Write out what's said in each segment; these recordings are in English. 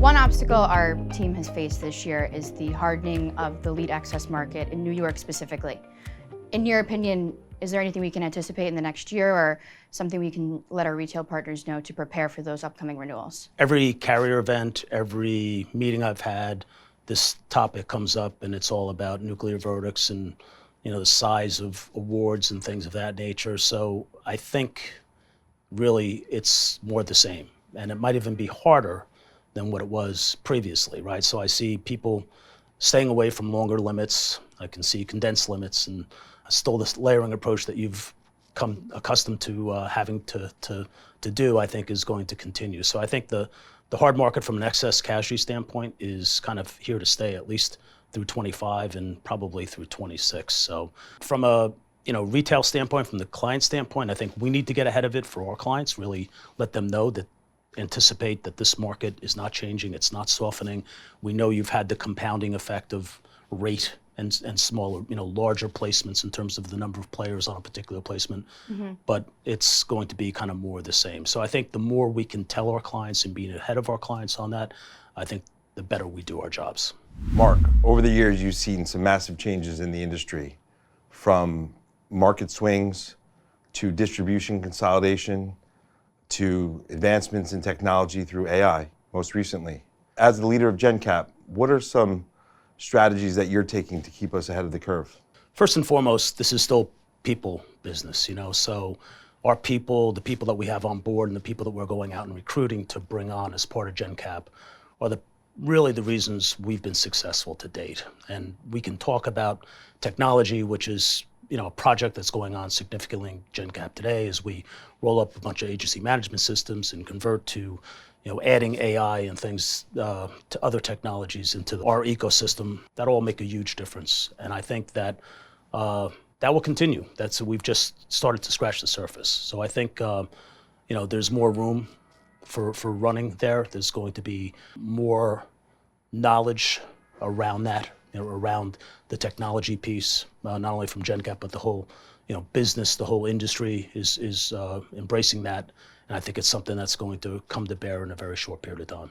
One obstacle our team has faced this year is the hardening of the lead access market in New York specifically. In your opinion, is there anything we can anticipate in the next year or something we can let our retail partners know to prepare for those upcoming renewals? Every carrier event, every meeting I've had, this topic comes up, and it's all about nuclear verdicts and the size of awards and things of that nature. So I think really it's more the same, and it might even be harder than what it was previously, right? So I see people staying away from longer limits. I can see condensed limits, and still this layering approach that you've come accustomed to having to do, I think is going to continue. So I think the hard market from an excess casualty standpoint is kind of here to stay, at least through 25 and probably through 26. So from a retail standpoint, from the client standpoint, I think we need to get ahead of it for our clients, really let them know that anticipate that this market is not changing, it's not softening. We know you've had the compounding effect of rate and smaller, larger placements in terms of the number of players on a particular placement, but it's going to be kind of more the same. So I think the more we can tell our clients and be ahead of our clients on that, I think the better we do our jobs. Mark, over the years, you've seen some massive changes in the industry, from market swings to distribution consolidation to advancements in technology through AI, most recently. As the leader of Gencap, what are some strategies that you're taking to keep us ahead of the curve? First and foremost, this is still people business, so our people, the people that we have on board and the people that we're going out and recruiting to bring on as part of Gencap are really the reasons we've been successful to date. And we can talk about technology, which is a project that's going on significantly in Gencap today as we roll up a bunch of agency management systems and convert to adding AI and things to other technologies into our ecosystem. That'll all make a huge difference. And I think that that will continue. We've just started to scratch the surface. So I think there's more room for running there. There's going to be more knowledge around that, around the technology piece, not only from Gencap, but the whole business, the whole industry is embracing that. And I think it's something that's going to come to bear in a very short period of time.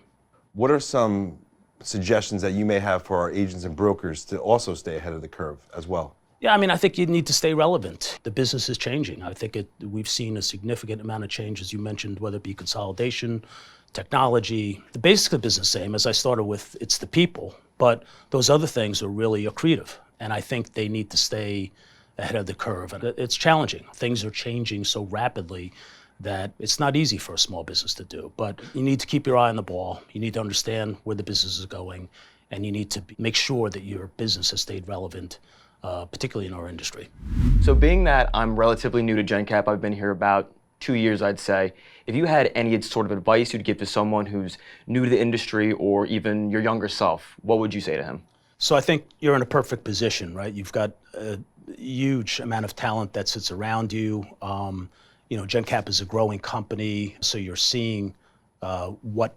What are some suggestions that you may have for our agents and brokers to also stay ahead of the curve as well? Yeah, I think you need to stay relevant. The business is changing. I think we've seen a significant amount of change, as you mentioned, whether it be consolidation, technology. The basics of the business, same as I started with, it's the people, but those other things are really accretive. And I think they need to stay ahead of the curve. And it's challenging. Things are changing so rapidly that it's not easy for a small business to do. But you need to keep your eye on the ball. You need to understand where the business is going, and you need to make sure that your business has stayed relevant, particularly in our industry. So being that I'm relatively new to Gencap, I've been here about 2 years, I'd say. If you had any sort of advice you'd give to someone who's new to the industry or even your younger self, what would you say to him? So I think you're in a perfect position, right? You've got a huge amount of talent that sits around you. Gencap is a growing company, so you're seeing what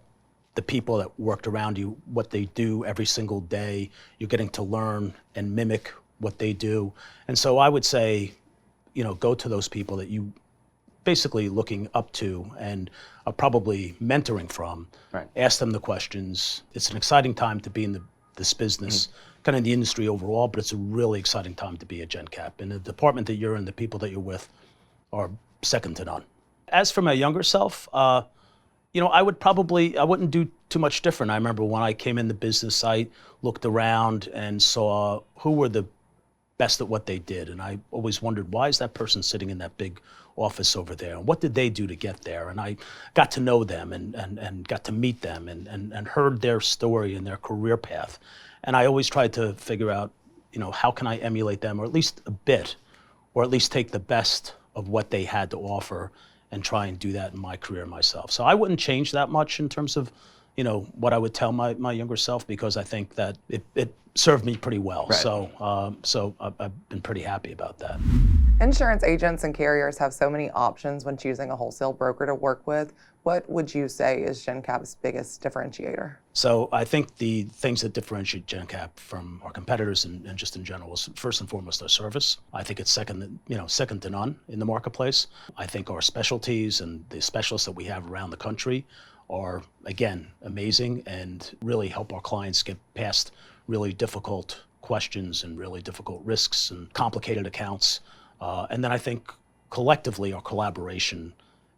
the people that worked around you, what they do every single day. You're getting to learn and mimic what they do. And so I would say, go to those people that you basically looking up to and are probably mentoring from. Right. Ask them the questions. It's an exciting time to be in this business, kind of in the industry overall, but it's a really exciting time to be at Gencap. And the department that you're in, the people that you're with are second to none. As for my younger self, I wouldn't do too much different. I remember when I came in the business, I looked around and saw who were the best at what they did. And I always wondered, why is that person sitting in that big office over there? And what did they do to get there? And I got to know them and got to meet them and heard their story and their career path. And I always tried to figure out, how can I emulate them, or at least a bit, or at least take the best of what they had to offer and try and do that in my career myself. So I wouldn't change that much in terms of, what I would tell my younger self, because I think that it served me pretty well. Right. So I've been pretty happy about that. Insurance agents and carriers have so many options when choosing a wholesale broker to work with. What would you say is Gencap's biggest differentiator? So I think the things that differentiate Gencap from our competitors and just in general is first and foremost our service. I think it's second to none in the marketplace. I think our specialties and the specialists that we have around the country are, again, amazing and really help our clients get past really difficult questions and really difficult risks and complicated accounts. And then I think collectively our collaboration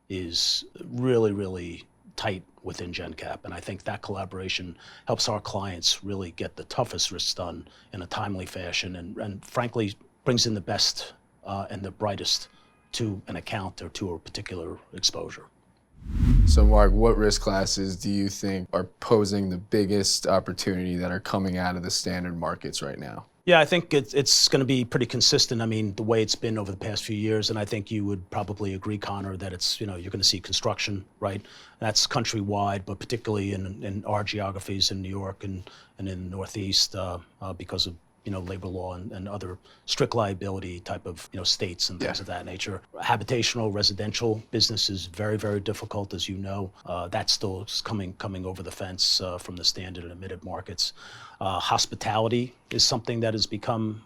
is really, really tight within Gencap. And I think that collaboration helps our clients really get the toughest risks done in a timely fashion and frankly brings in the best and the brightest to an account or to a particular exposure. So Mark, what risk classes do you think are posing the biggest opportunity that are coming out of the standard markets right now? Yeah, I think it's going to be pretty consistent. I mean, the way it's been over the past few years, and I think you would probably agree, Connor, that it's, you're going to see construction, right? That's countrywide, but particularly in our geographies in New York and in the Northeast because of labor law and other strict liability type of states and things of that nature. Habitational, residential business is very, very difficult, as you know. That still is coming over the fence from the standard and admitted markets. Hospitality is something that has become,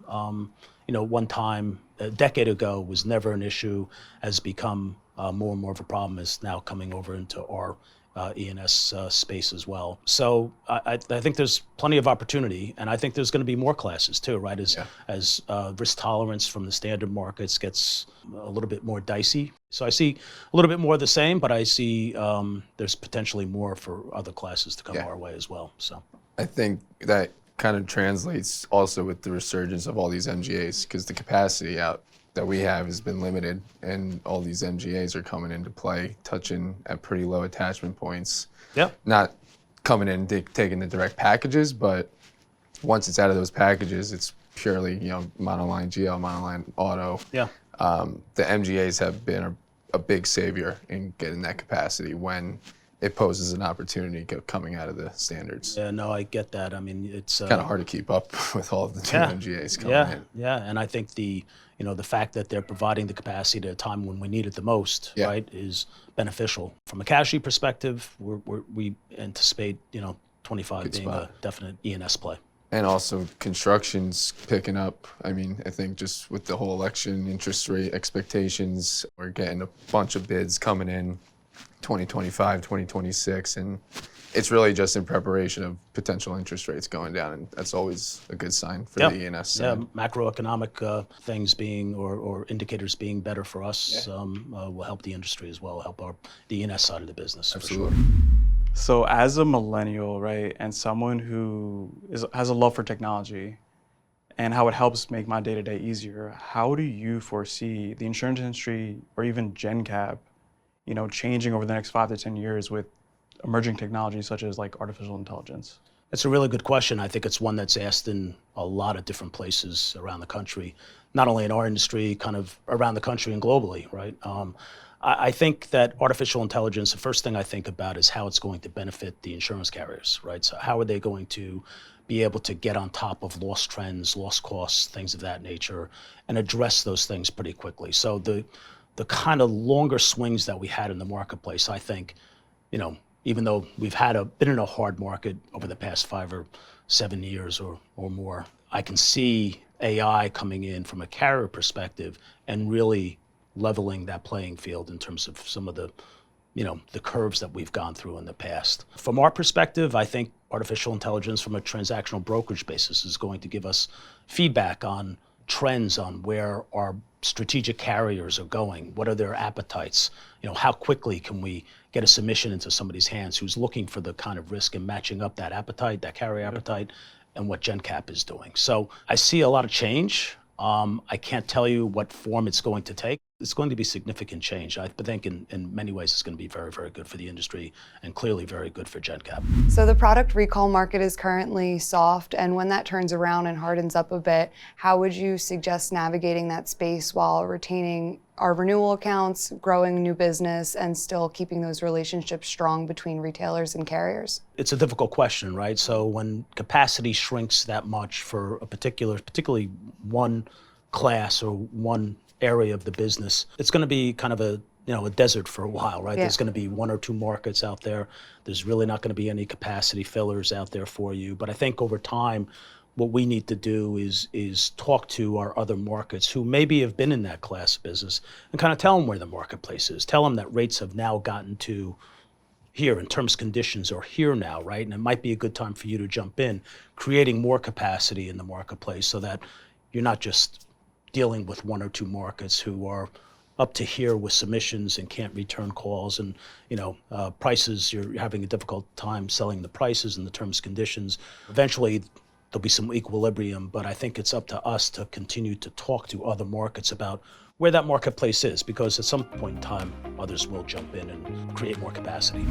one time a decade ago was never an issue, has become more and more of a problem, is now coming over into our E&S space as well. So I think there's plenty of opportunity, and I think there's going to be more classes too, right? As risk tolerance from the standard markets gets a little bit more dicey. So I see a little bit more of the same, but I see there's potentially more for other classes to come our way as well. So I think that kind of translates also with the resurgence of all these MGAs, because the capacity out that we have has been limited, and all these MGAs are coming into play, touching at pretty low attachment points. Yeah. Not coming in taking the direct packages, but once it's out of those packages, it's purely monoline GL, monoline auto. Yeah. The MGAs have been a big savior in getting that capacity when it poses an opportunity coming out of the standards. Yeah, no, I get that. I mean, it's kind of hard to keep up with all of the two MGAs coming in. Yeah, and I think the fact that they're providing the capacity at a time when we need it the most, right, is beneficial. From a casualty perspective, we anticipate 25 being a definite E&S play. And also construction's picking up. I mean, I think just with the whole election interest rate expectations, we're getting a bunch of bids coming in 2025, 2026, and it's really just in preparation of potential interest rates going down, and that's always a good sign for the E&S side. Yeah, macroeconomic things being or indicators being better for us will help the industry as well, help the E&S side of the business. Absolutely. For sure. So as a millennial, right, and someone who has a love for technology and how it helps make my day-to-day easier, how do you foresee the insurance industry or even Gencap changing over the next 5 to 10 years with emerging technologies such as like artificial intelligence? It's a really good question. I think it's one that's asked in a lot of different places around the country, not only in our industry, kind of around the country and globally, right? I think that artificial intelligence, the first thing I think about is how it's going to benefit the insurance carriers, right? So how are they going to be able to get on top of loss trends, loss costs, things of that nature, and address those things pretty quickly. So the kind of longer swings that we had in the marketplace, I think, even though we've been in a hard market over the past 5 or 7 years or more, I can see AI coming in from a carrier perspective and really leveling that playing field in terms of some of the curves that we've gone through in the past. From our perspective, I think artificial intelligence from a transactional brokerage basis is going to give us feedback on trends on where our strategic carriers are going. What are their appetites? How quickly can we get a submission into somebody's hands who's looking for the kind of risk and matching up that appetite, that carrier appetite, and what Gencap is doing. So I see a lot of change. I can't tell you what form it's going to take. It's going to be significant change. I think in many ways it's going to be very, very good for the industry and clearly very good for Gencap. So the product recall market is currently soft, and when that turns around and hardens up a bit, how would you suggest navigating that space while retaining our renewal accounts, growing new business, and still keeping those relationships strong between retailers and carriers? It's a difficult question, right? So when capacity shrinks that much for a particularly one class or one area of the business, it's going to be kind of a desert for a while, right? There's going to be 1 or 2 markets out there. There's really not going to be any capacity fillers out there for you. But I think over time, what we need to do is talk to our other markets who maybe have been in that class of business and kind of tell them where the marketplace is. Tell them that rates have now gotten to here, and terms conditions are here now, right? And it might be a good time for you to jump in, creating more capacity in the marketplace so that you're not just dealing with one or two markets who are up to here with submissions and can't return calls, and prices, you're having a difficult time selling the prices and the terms conditions. Eventually there'll be some equilibrium, but I think it's up to us to continue to talk to other markets about where that marketplace is, because at some point in time others will jump in and create more capacity.